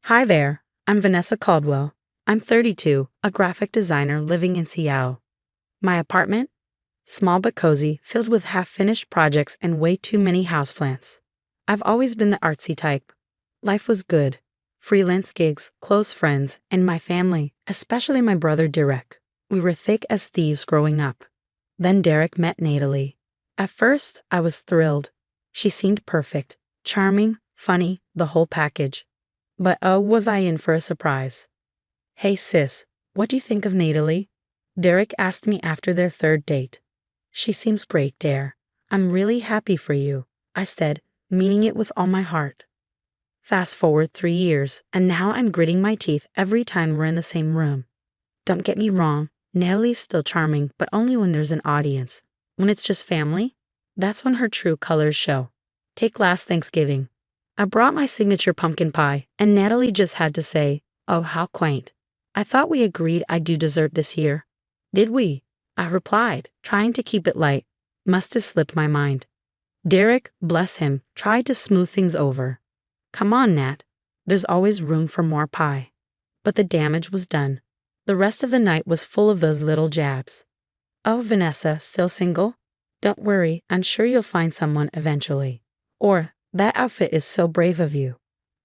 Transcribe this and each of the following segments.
Hi there, I'm Vanessa Caldwell. I'm 32, a graphic designer living in Seattle. My apartment? Small but cozy, filled with half-finished projects and way too many houseplants. I've always been the artsy type. Life was good. Freelance gigs, close friends, and my family, especially my brother Derek. We were thick as thieves growing up. Then Derek met Natalie. At first, I was thrilled. She seemed perfect, charming, funny, the whole package. But oh, was I in for a surprise. Hey sis, what do you think of Natalie? Derek asked me after their third date. She seems great, Dare. I'm really happy for you, I said, meaning it with all my heart. Fast forward 3 years, and now I'm gritting my teeth every time we're in the same room. Don't get me wrong, Natalie's still charming, but only when there's an audience. When it's just family, that's when her true colors show. Take last Thanksgiving. I brought my signature pumpkin pie, and Natalie just had to say, "Oh, how quaint. I thought we agreed I'd do dessert this year." Did we? I replied, trying to keep it light. Must have slipped my mind. Derek, bless him, tried to smooth things over. Come on, Nat. There's always room for more pie. But the damage was done. The rest of the night was full of those little jabs. Oh, Vanessa, still single? Don't worry, I'm sure you'll find someone eventually. Or, that outfit is so brave of you.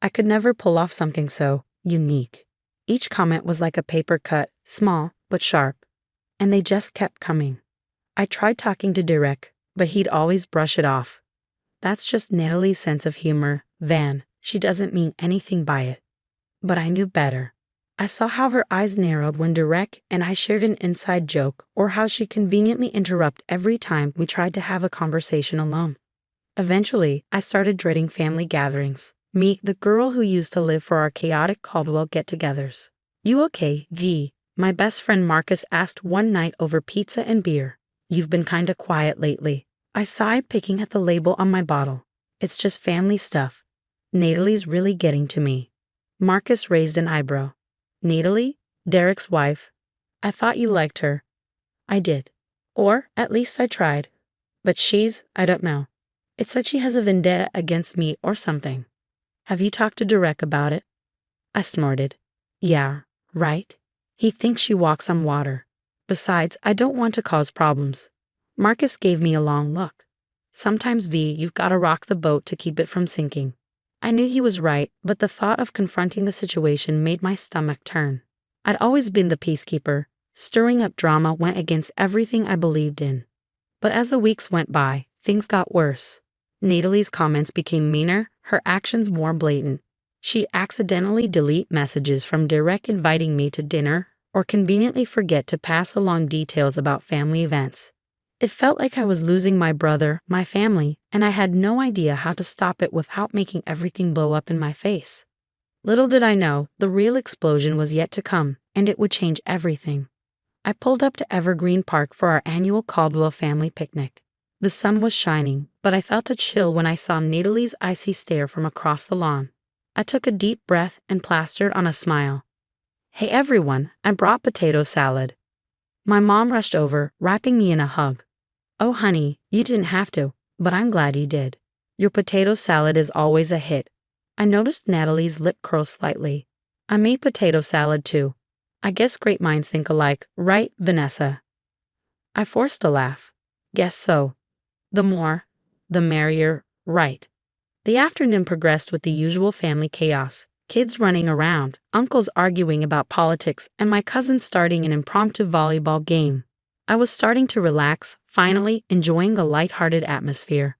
I could never pull off something so unique. Each comment was like a paper cut, small but sharp. And they just kept coming. I tried talking to Derek, but he'd always brush it off. That's just Natalie's sense of humor, Van. She doesn't mean anything by it. But I knew better. I saw how her eyes narrowed when Derek and I shared an inside joke, or how she conveniently interrupted every time we tried to have a conversation alone. Eventually, I started dreading family gatherings. Me, the girl who used to live for our chaotic Caldwell get-togethers. You okay, V? My best friend Marcus asked one night over pizza and beer. You've been kinda quiet lately. I sighed, picking at the label on my bottle. It's just family stuff. Natalie's really getting to me. Marcus raised an eyebrow. Natalie? Derek's wife. I thought you liked her. I did. Or, at least I tried. But I don't know. It's like she has a vendetta against me or something. Have you talked to Derek about it? I snorted. Yeah, right? He thinks she walks on water. Besides, I don't want to cause problems. Marcus gave me a long look. Sometimes, V, you've got to rock the boat to keep it from sinking. I knew he was right, but the thought of confronting the situation made my stomach turn. I'd always been the peacekeeper. Stirring up drama went against everything I believed in. But as the weeks went by, things got worse. Natalie's comments became meaner, her actions more blatant. She'd accidentally delete messages from Derek inviting me to dinner, or conveniently forget to pass along details about family events. It felt like I was losing my brother, my family, and I had no idea how to stop it without making everything blow up in my face. Little did I know, the real explosion was yet to come, and it would change everything. I pulled up to Evergreen Park for our annual Caldwell family picnic. The sun was shining, but I felt a chill when I saw Natalie's icy stare from across the lawn. I took a deep breath and plastered on a smile. Hey everyone, I brought potato salad. My mom rushed over, wrapping me in a hug. Oh honey, you didn't have to, but I'm glad you did. Your potato salad is always a hit. I noticed Natalie's lip curl slightly. I made potato salad too. I guess great minds think alike, right, Vanessa? I forced a laugh. Guess so. The more, the merrier, right. The afternoon progressed with the usual family chaos. Kids running around, uncles arguing about politics, and my cousin starting an impromptu volleyball game. I was starting to relax, finally enjoying a light-hearted atmosphere.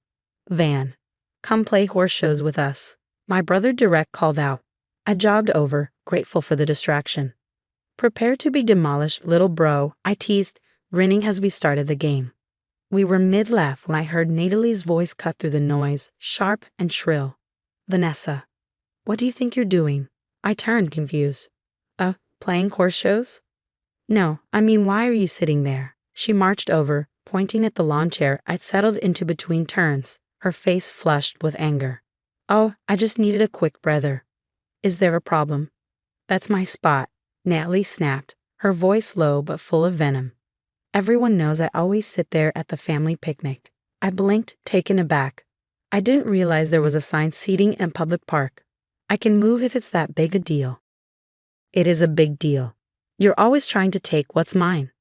Van, come play horse shows with us. My brother Derek called out. I jogged over, grateful for the distraction. Prepare to be demolished, little bro, I teased, grinning as we started the game. We were mid-laugh when I heard Natalie's voice cut through the noise, sharp and shrill. Vanessa, what do you think you're doing? I turned, confused. Playing horse shows? No, I mean, why are you sitting there? She marched over, pointing at the lawn chair I'd settled into between turns, her face flushed with anger. Oh, I just needed a quick breather. Is there a problem? That's my spot, Natalie snapped, her voice low but full of venom. Everyone knows I always sit there at the family picnic. I blinked, taken aback. I didn't realize there was assigned seating in a public park. I can move if it's that big a deal. It is a big deal. You're always trying to take what's mine.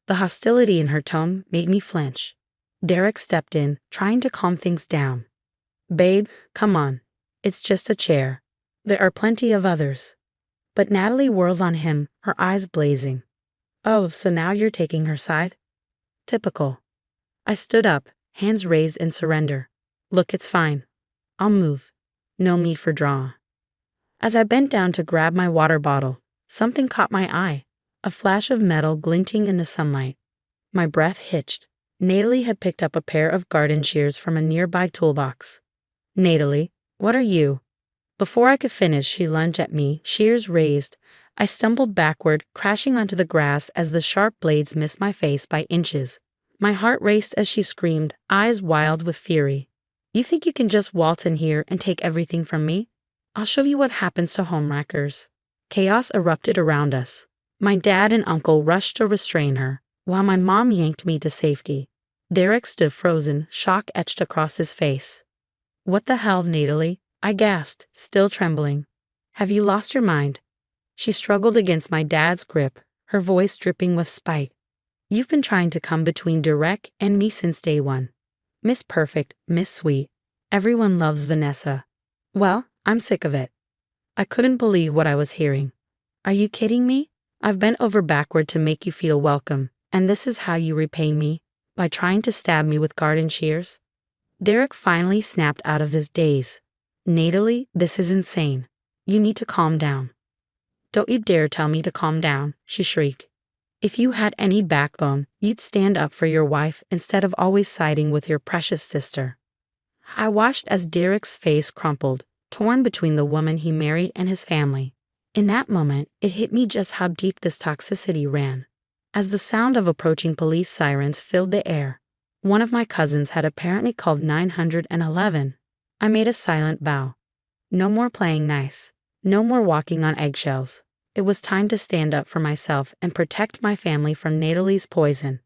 The hostility in her tone made me flinch. Derek stepped in, trying to calm things down. Babe, come on. It's just a chair. There are plenty of others. But Natalie whirled on him, her eyes blazing. Oh, so now you're taking her side? Typical. I stood up, hands raised in surrender. Look, it's fine. I'll move. No need for drama. As I bent down to grab my water bottle, something caught my eye, a flash of metal glinting in the sunlight. My breath hitched. Natalie had picked up a pair of garden shears from a nearby toolbox. Natalie, what are you? Before I could finish, she lunged at me, shears raised. I stumbled backward, crashing onto the grass as the sharp blades missed my face by inches. My heart raced as she screamed, eyes wild with fury. You think you can just waltz in here and take everything from me? I'll show you what happens to homewreckers. Chaos erupted around us. My dad and uncle rushed to restrain her, while my mom yanked me to safety. Derek stood frozen, shock etched across his face. What the hell, Natalie? I gasped, still trembling. Have you lost your mind? She struggled against my dad's grip, her voice dripping with spite. You've been trying to come between Derek and me since day one. Miss Perfect, Miss Sweet. Everyone loves Vanessa. Well, I'm sick of it. I couldn't believe what I was hearing. Are you kidding me? I've bent over backward to make you feel welcome, and this is how you repay me? By trying to stab me with garden shears? Derek finally snapped out of his daze. Natalie, this is insane. You need to calm down. Don't you dare tell me to calm down, she shrieked. If you had any backbone, you'd stand up for your wife instead of always siding with your precious sister. I watched as Derek's face crumpled, torn between the woman he married and his family. In that moment, it hit me just how deep this toxicity ran. As the sound of approaching police sirens filled the air, one of my cousins had apparently called 911. I made a silent bow. No more playing nice. No more walking on eggshells. It was time to stand up for myself and protect my family from Natalie's poison.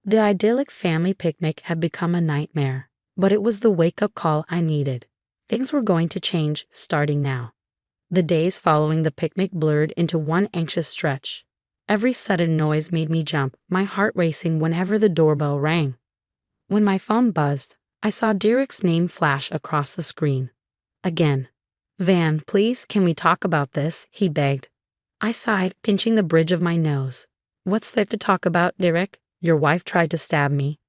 The idyllic family picnic had become a nightmare, but it was the wake-up call I needed. Things were going to change starting now. The days following the picnic blurred into one anxious stretch. Every sudden noise made me jump, my heart racing whenever the doorbell rang. When my phone buzzed, I saw Derek's name flash across the screen. Again. Van, please, can we talk about this? He begged. I sighed, pinching the bridge of my nose. What's there to talk about, Derek? Your wife tried to stab me.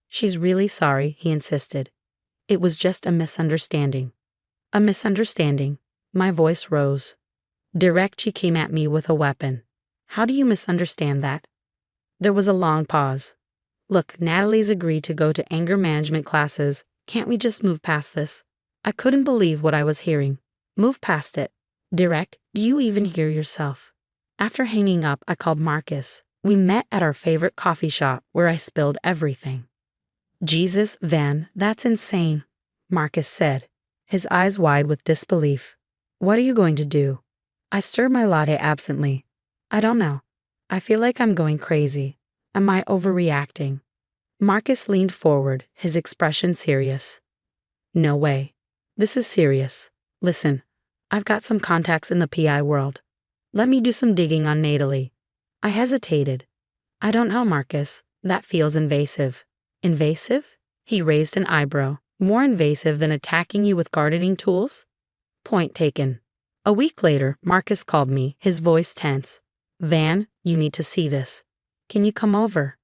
She's really sorry, he insisted. It was just a misunderstanding. A misunderstanding. My voice rose. Derek, she came at me with a weapon. How do you misunderstand that? There was a long pause. Look, Natalie's agreed to go to anger management classes. Can't we just move past this? I couldn't believe what I was hearing. Move past it. Derek, do you even hear yourself? After hanging up, I called Marcus. We met at our favorite coffee shop where I spilled everything. Jesus, Van, that's insane, Marcus said, his eyes wide with disbelief. What are you going to do? I stirred my latte absently. I don't know. I feel like I'm going crazy. Am I overreacting? Marcus leaned forward, his expression serious. No way. This is serious. Listen, I've got some contacts in the PI world. Let me do some digging on Natalie. I hesitated. I don't know, Marcus. That feels invasive. Invasive? He raised an eyebrow. More invasive than attacking you with gardening tools? Point taken. A week later, Marcus called me, his voice tense. Van, you need to see this. Can you come over?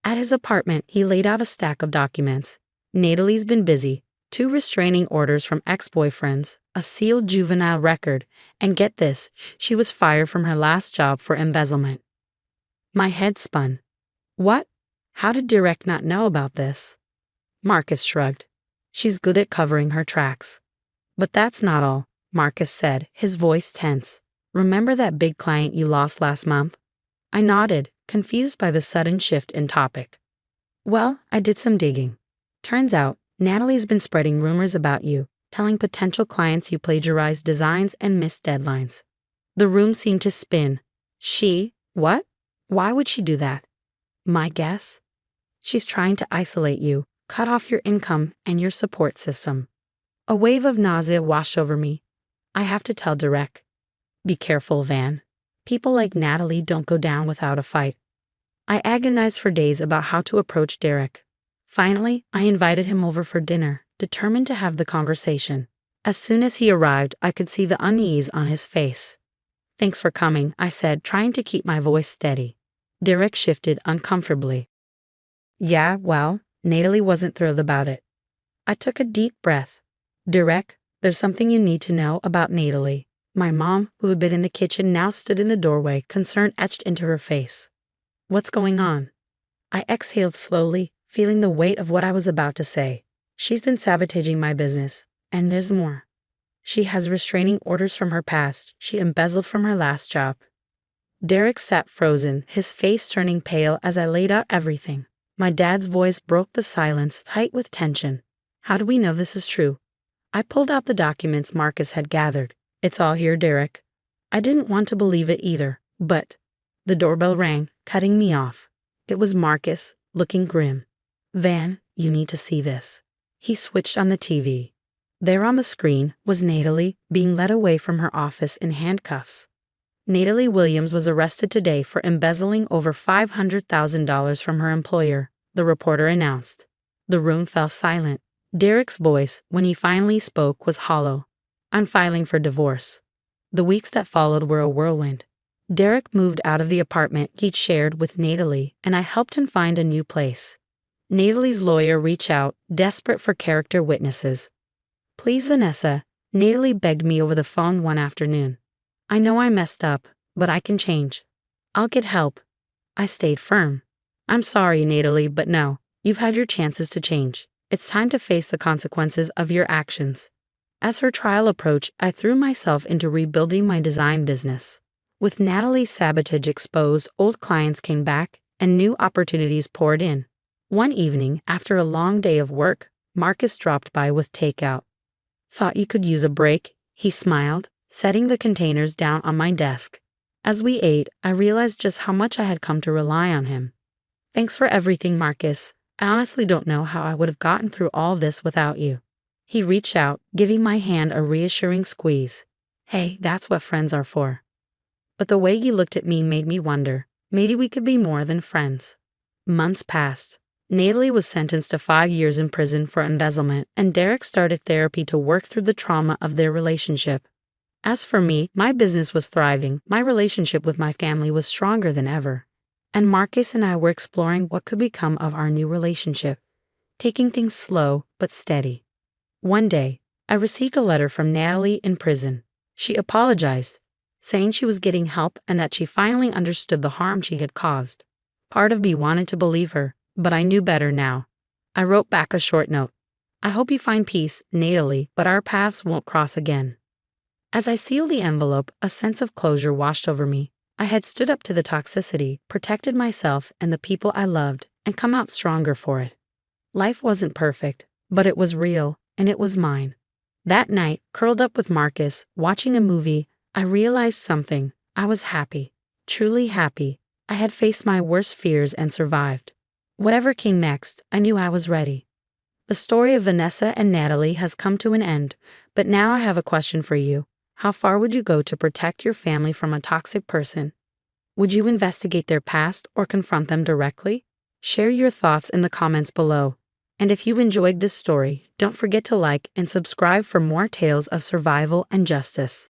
At his apartment, he laid out a stack of documents. Natalie's been busy. 2 restraining orders from ex-boyfriends, a sealed juvenile record, and get this, she was fired from her last job for embezzlement. My head spun. What? How did Derek not know about this? Marcus shrugged. She's good at covering her tracks. But that's not all, Marcus said, his voice tense. Remember that big client you lost last month? I nodded, confused by the sudden shift in topic. Well, I did some digging. Turns out, Natalie's been spreading rumors about you, telling potential clients you plagiarized designs and missed deadlines. The room seemed to spin. What? Why would she do that? My guess? She's trying to isolate you, cut off your income and your support system. A wave of nausea washed over me. I have to tell Derek. Be careful, Van. People like Natalie don't go down without a fight. I agonized for days about how to approach Derek. Finally, I invited him over for dinner, determined to have the conversation. As soon as he arrived, I could see the unease on his face. Thanks for coming, I said, trying to keep my voice steady. Derek shifted uncomfortably. Yeah, well, Natalie wasn't thrilled about it. I took a deep breath. Derek, there's something you need to know about Natalie. My mom, who had been in the kitchen, now stood in the doorway, concern etched into her face. What's going on? I exhaled slowly, feeling the weight of what I was about to say. She's been sabotaging my business, and there's more. She has restraining orders from her past. She embezzled from her last job. Derek sat frozen, his face turning pale as I laid out everything. My dad's voice broke the silence, tight with tension. How do we know this is true? I pulled out the documents Marcus had gathered. It's all here, Derek. I didn't want to believe it either, but the doorbell rang, cutting me off. It was Marcus, looking grim. Van, you need to see this. He switched on the TV. There on the screen was Natalie being led away from her office in handcuffs. Natalie Williams was arrested today for embezzling over $500,000 from her employer, the reporter announced. The room fell silent. Derek's voice, when he finally spoke, was hollow. I'm filing for divorce. The weeks that followed were a whirlwind. Derek moved out of the apartment he'd shared with Natalie, and I helped him find a new place. Natalie's lawyer reached out, desperate for character witnesses. Please, Vanessa, Natalie begged me over the phone one afternoon. I know I messed up, but I can change. I'll get help. I stayed firm. I'm sorry, Natalie, but no, you've had your chances to change. It's time to face the consequences of your actions. As her trial approached, I threw myself into rebuilding my design business. With Natalie's sabotage exposed, old clients came back, and new opportunities poured in. One evening, after a long day of work, Marcus dropped by with takeout. Thought you could use a break, he smiled, setting the containers down on my desk. As we ate, I realized just how much I had come to rely on him. Thanks for everything, Marcus. I honestly don't know how I would have gotten through all this without you. He reached out, giving my hand a reassuring squeeze. Hey, that's what friends are for. But the way he looked at me made me wonder, maybe we could be more than friends. Months passed. Natalie was sentenced to 5 years in prison for embezzlement, and Derek started therapy to work through the trauma of their relationship. As for me, my business was thriving, my relationship with my family was stronger than ever. And Marcus and I were exploring what could become of our new relationship, taking things slow but steady. One day, I received a letter from Natalie in prison. She apologized, saying she was getting help and that she finally understood the harm she had caused. Part of me wanted to believe her, but I knew better now. I wrote back a short note. I hope you find peace, Natalie, but our paths won't cross again. As I sealed the envelope, a sense of closure washed over me. I had stood up to the toxicity, protected myself and the people I loved, and come out stronger for it. Life wasn't perfect, but it was real, and it was mine. That night, curled up with Marcus, watching a movie, I realized something. I was happy, truly happy. I had faced my worst fears and survived. Whatever came next, I knew I was ready. The story of Vanessa and Natalie has come to an end, but now I have a question for you. How far would you go to protect your family from a toxic person? Would you investigate their past or confront them directly? Share your thoughts in the comments below. And if you enjoyed this story, don't forget to like and subscribe for more tales of survival and justice.